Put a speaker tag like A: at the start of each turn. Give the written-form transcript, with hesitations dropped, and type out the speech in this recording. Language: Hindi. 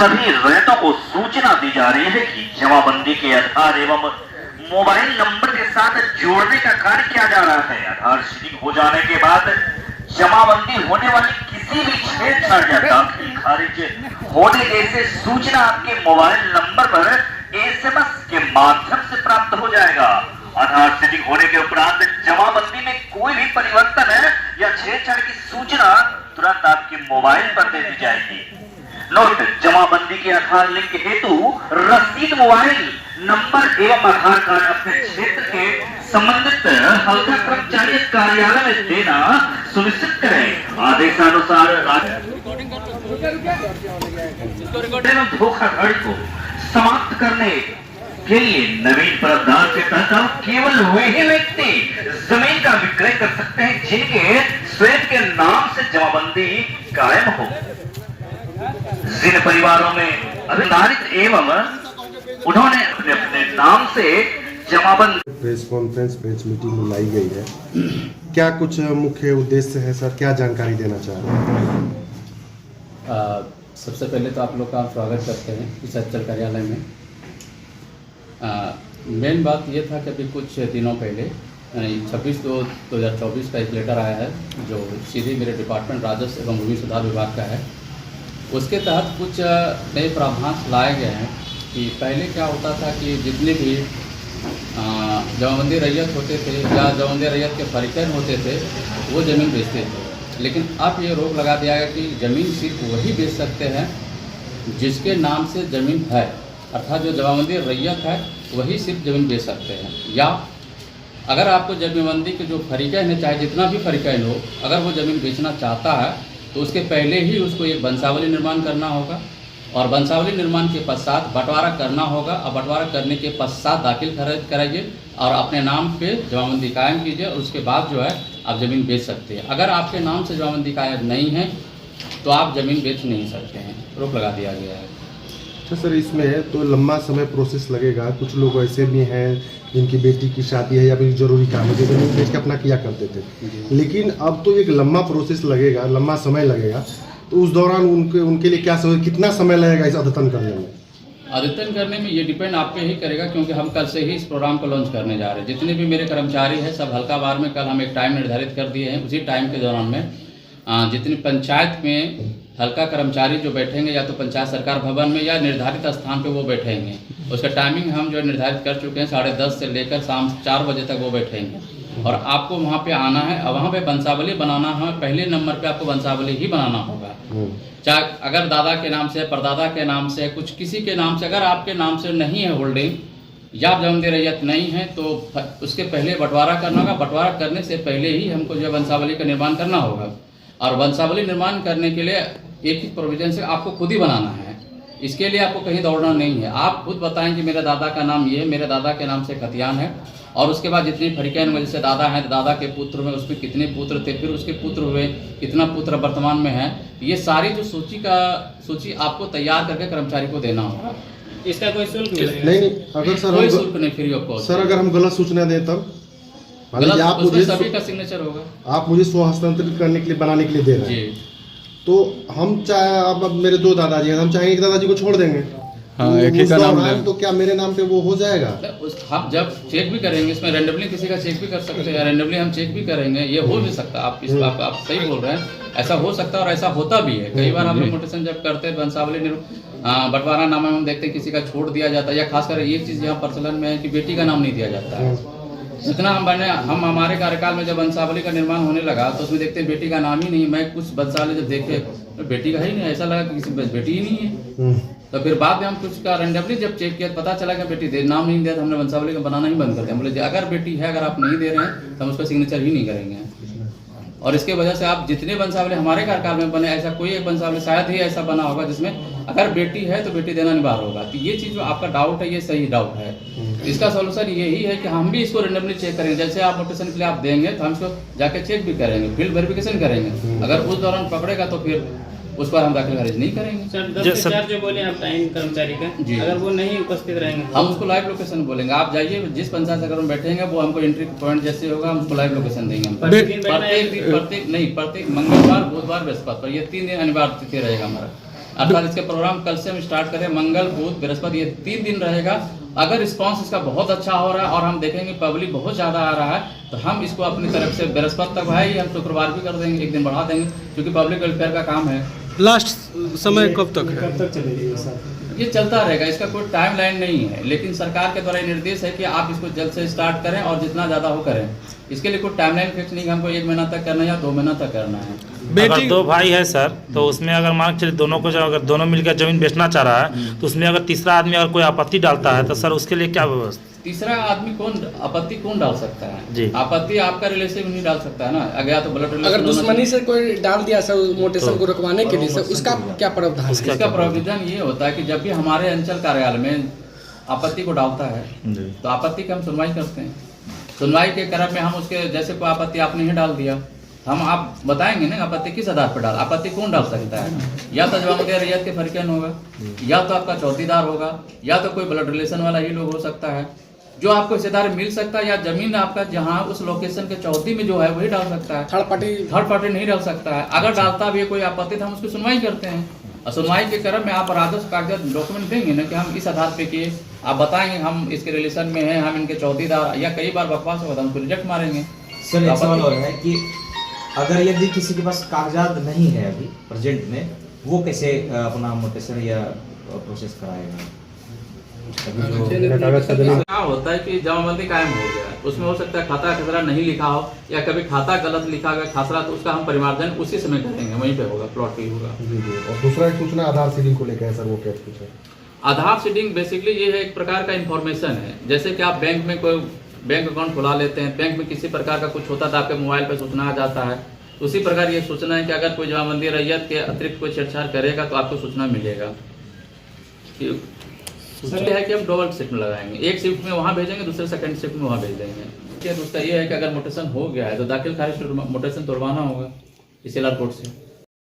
A: सभी रैयतों को सूचना दी जा रही है कि जमाबंदी के आधार एवं मोबाइल नंबर के साथ जोड़ने का कार्य किया जा रहा है। आधार सीडिंग हो जाने के बाद जमाबंदी होने वाली किसी भी छेड़छाड़ या दाखिल खारिज होने जैसे सूचना आपके मोबाइल नंबर पर एसएमएस के माध्यम से प्राप्त हो जाएगा। आधार सीडिंग होने के उपरांत जमाबंदी में कोई भी परिवर्तन है या छेड़छाड़ की सूचना तुरंत आपके मोबाइल पर दे दी जाएगी। नोट, जमाबंदी के आधार लिंक हेतु रसीद मोबाइल नंबर एवं आधार कार्ड अपने क्षेत्र के संबंधित हल्का कर्मचारी कार्यालय में देना सुनिश्चित करें। आदेशानुसार धोखाधड़ी को समाप्त करने के लिए नवीन प्रावधान के तहत केवल वही व्यक्ति जमीन का विक्रय कर सकते हैं जिनके स्वयं के नाम से जमाबंदी कायम हो। जिन परिवारों में अभिधारित एवं उन्होंने अपने अपने नाम से जमाबंदी
B: प्रेस कॉन्फ्रेंस प्रेस मीटिंग बुलाई गई है, क्या कुछ मुख्य उद्देश्य है सर, क्या जानकारी देना चाह रहे हैं?
C: सबसे पहले तो आप लोग का स्वागत करते हैं इस अंचल कार्यालय में। मेन बात ये था कि अभी कुछ दिनों पहले 26/2/2024 का एक लेटर आया है जो सीधे मेरे डिपार्टमेंट राजस्व एवं भूमि सुधार विभाग का है। उसके तहत कुछ नए प्रावधान लाए गए हैं कि पहले क्या होता था कि जितने भी जमाबंदी रैयत होते थे या जमाबंदी रैयत के परिचय होते थे वो ज़मीन बेचते थे, लेकिन अब ये रोक लगा दिया गया कि ज़मीन सिर्फ वही बेच सकते हैं जिसके नाम से ज़मीन है, अर्थात जो जमाबंदी रैयत है वही सिर्फ ज़मीन बेच सकते हैं। या अगर आपको जमाबंदी के जो फरीकैन है, चाहे जितना भी फरीकैन हो, अगर वो ज़मीन बेचना चाहता है तो उसके पहले ही उसको एक वंशावली निर्माण करना होगा और वंशावली निर्माण के पश्चात बंटवारा करना होगा और बंटवारा करने के पश्चात दाखिल कराइए और अपने नाम पे जमाबंदी कायम कीजिए और उसके बाद जो है आप ज़मीन बेच सकते हैं। अगर आपके नाम से जमाबंदी कायम नहीं है तो आप ज़मीन बेच नहीं सकते हैं, रोक लगा दिया गया है।
B: अच्छा सर, इसमें तो लंबा समय प्रोसेस लगेगा। कुछ लोग ऐसे भी हैं जिनकी बेटी की शादी है या फिर जरूरी काम है, ज़मीन बेच के अपना किया करते थे, लेकिन अब तो एक लंबा प्रोसेस लगेगा, लंबा समय लगेगा, तो उस दौरान उनके लिए क्या समय, कितना समय लगेगा इस अद्यतन करने में?
C: अद्यतन करने में ये डिपेंड आप पे ही करेगा, क्योंकि हम कल से ही इस प्रोग्राम को लॉन्च करने जा रहे हैं। जितने भी मेरे कर्मचारी हैं सब हल्का बार में कल हम एक टाइम निर्धारित कर दिए हैं। उसी टाइम के दौरान में जितनी पंचायत में हल्का कर्मचारी जो बैठेंगे या तो पंचायत सरकार भवन में या निर्धारित स्थान पे वो बैठेंगे, उसका टाइमिंग हम जो निर्धारित कर चुके हैं 10:30 से लेकर शाम 4 बजे तक वो बैठेंगे और आपको वहाँ पे आना है और वहाँ पे वंशावली बनाना है। पहले नंबर पे आपको वंशावली ही बनाना होगा, चाहे अगर दादा के नाम से, परदादा के नाम से, कुछ किसी के नाम से, अगर आपके नाम से नहीं है होल्डिंग या जमाबंदी रैयत नहीं है तो उसके पहले बंटवारा करना होगा। बंटवारा करने से पहले ही हमको जो वंशावली का निर्माण करना होगा और वंशावली निर्माण करने के लिए एक ही प्रोविजन से आपको खुद ही बनाना है। इसके लिए आपको कहीं दौड़ना नहीं है। आप खुद बताएं कि मेरे दादा का नाम ये, मेरे दादा के नाम से खतियान है और उसके बाद जितनी फरीकैन में जैसे दादा हैं, दादा के पुत्र में उसमें कितने पुत्र थे, फिर उसके पुत्र हुए, कितना पुत्र वर्तमान में है, ये सारी जो सूची आपको तैयार करके कर्मचारी को देना होगा।
D: इसका कोई शुल्क
B: नहीं, अगर सर
C: कोई शुल्क नहीं, फ्री ऑफ कॉस्ट।
B: सर अगर हम गलत सूचना दें तब
C: आप मुझे सभी का सिग्नेचर होगा,
B: आप मुझे स्व हस्तांतरित करने के लिए, बनाने के लिए दे रहे हैं, तो हम चाहे अब मेरे 2 दादाजी हैं, हम चाहेंगे कि दादाजी को छोड़ देंगे, हाँ, एक ही का नाम लें, तो क्या मेरे नाम पे वो हो जाएगा?
C: हम जब चेक भी करेंगे इसमें रेंडमली किसी का चेक भी कर सकते हैं, रेंडमली हम चेक भी करेंगे, ये हो भी सकता है। आप इस बात आप सही बोल रहे हैं, ऐसा हो सकता है और ऐसा होता भी है। कई बार हम लोग नोटिशन जब करते हैं वंशावली बंटवारा नाम हम देखते हैं किसी का छोड़ दिया जाता है, या खासकर ये चीज़ यहाँ प्रचलन में है कि बेटी का नाम नहीं दिया जाता है। जितना हम हमारे कार्यकाल में जब वंशावली का निर्माण होने लगा तो उसमें देखते हैं बेटी का नाम ही नहीं। मैं कुछ वंशावली जब देखे तो बेटी का ही नहीं, ऐसा लगा कि किसी बेटी ही नहीं है। तो फिर बाद में हम कुछ का रेंडमली जब चेक किया पता चला कि बेटी नाम नहीं दिया, तो हमने वंशावली का बनाना ही बंद कर दिया। बोले अगर बेटी है, अगर आप नहीं दे रहे हैं तो हम उसका सिग्नेचर ही नहीं करेंगे। और इसके वजह से आप जितने वंशावली हमारे कार्यकाल में बने, ऐसा कोई एक वंशावली शायद ही ऐसा बना होगा जिसमें अगर बेटी है तो बेटी देना अनिवार्य होगा। तो ये चीज़ जो आपका डाउट है ये सही डाउट है। इसका सोल्यूशन यही है कि हम भी इसको रेंडमली चेक करेंगे। जैसे आप नोटिशन के लिए आप देंगे तो हम इसको जाके चेक भी करेंगे, फील्ड वेरिफिकेशन करेंगे। अगर उस दौरान पकड़ेगा तो फिर उस पर हम दाखिल खारिज नहीं करेंगे।
D: सर 10 से 4 जो बोले आप टाइम कर्मचारी का, अगर वो नहीं उपस्थित रहेंगे
C: हम उसको लाइव लोकेशन बोलेंगे। आप जाइए, जिस पंचायत से अगर हम बैठेंगे वो हमको एंट्री पॉइंट जैसे होगा हम उसको लाइव लोकेशन देंगे। प्रत्येक मंगलवार, बुधवार, बृहस्पतिवार, ये 3 दिन अनिवार्य तिथि रहेगा हमारा। अर्थात इसके प्रोग्राम कल से हम स्टार्ट करें, मंगल बुध बृहस्पति ये 3 दिन रहेगा। अगर रिस्पांस इसका बहुत अच्छा हो रहा है और हम देखेंगे पब्लिक बहुत ज़्यादा आ रहा है तो हम इसको अपनी तरफ से बृहस्पति तक है, हम शुक्रवार भी कर देंगे, 1 दिन बढ़ा देंगे, क्योंकि पब्लिक वेलफेयर का काम है।
E: लास्ट समय कब तक है?
F: कब तक चलेगी ये सर?
C: ये चलता रहेगा, इसका कोई टाइम लाइन नहीं है, लेकिन सरकार के द्वारा ये निर्देश है कि आप इसको जल्द से स्टार्ट करें और जितना ज़्यादा हो करें। इसके लिए कोई टाइम लाइन फिक्स नहीं कि हमको 1 महीना तक करना है या 2 महीना तक करना है।
G: अगर 2 भाई है सर, तो उसमें अगर मान के चलिए दोनों को अगर दोनों मिलकर जमीन बेचना चाह रहा है तो उसमें अगर तीसरा आदमी अगर कोई आपत्ति डालता है तो सर उसके लिए क्या व्यवस्था?
C: तीसरा आदमी आपत्ति कौन डाल सकता है?
G: जी।
C: आपत्ति आपका रिलेशन नहीं डाल सकता है ना, अगर तो ब्लड रिलेशन
E: अगर दुश्मनी से कोई डाल दिया सर मोटेशन को रुकवाने के लिए सर, उसका क्या प्रावधान है?
C: इसका प्रावधान ये होता है कि जब भी हमारे अंचल कार्यालय में आपत्ति को डालता है तो आपत्ति की हम सुनवाई करते हैं। सुनवाई के क्रम में हम उसके जैसे कोई आपत्ति आपने ही डाल दिया, हम आप बताएंगे ना आपत्ति किस आधार पर डाल, आपत्ति कौन डाल सकता है? या तो जवाबदेह रैयत के फर्कियन होगा, या तो आपका चौकीदार होगा, या तो कोई ब्लड रिलेशन वाला ही लोग हो सकता है। जो आपको हिस्सेदार मिल सकता है या जमीन आपका जहाँ उस लोकेशन के चौथी में जो है वही डाल सकता है, थर्ड पार्टी नहीं डाल सकता है। अगर डालता भी है कोई आपत्ति तो हम उसकी सुनवाई करते हैं, और सुनवाई के क्रम में आप राजस्व कागजात डॉक्यूमेंट देंगे ना कि हम इस आधार पे किए, आप बताएंगे हम इसके रिलेशन में हैं, हम इनके चौकीदार, या कई बार बकवास होगा तो हमको रिजेक्ट मारेंगे।
H: सर एक सवाल और है कि अगर यदि किसी के पास कागजात नहीं है अभी प्रेजेंट में, वो कैसे अपना मोटेशन या प्रोसेस कराएगा?
C: क्या होता है कि जमाबंदी कायम हो गया है, उसमें हो सकता है खाता खसरा नहीं लिखा हो या कभी खाता गलत लिखा गया खसरा, तो उसका हम परिमार्जन उसी समय करेंगे, वहीं पे होगा, प्लॉट पे ही होगा।
B: और दूसरा एक सूचना आधार सीडिंग को लेकर है सर, वो क्या कुछ है?
C: आधार सीडिंग बेसिकली ये है एक प्रकार का इंफॉर्मेशन है, जैसे कि आप बैंक में कोई बैंक अकाउंट खुला लेते हैं, बैंक में किसी प्रकार का कुछ होता था आपके मोबाइल पर सूचना आ जाता है, उसी प्रकार ये सूचना है कि अगर कोई जमाबंदी रैयत के अतिरिक्त कोई छेड़छाड़ करेगा तो आपको सूचना मिलेगा। है कि हम डबल शिफ्ट में लगाएंगे, एक शिफ्ट में वहाँ भेजेंगे, दूसरे सेकंड शिफ्ट में वहाँ भेज देंगे। उसका ये है कि अगर मोटेशन हो गया है तो दाखिल खारिज मोटेशन तोड़वाना होगा इस LR कोर्ट से।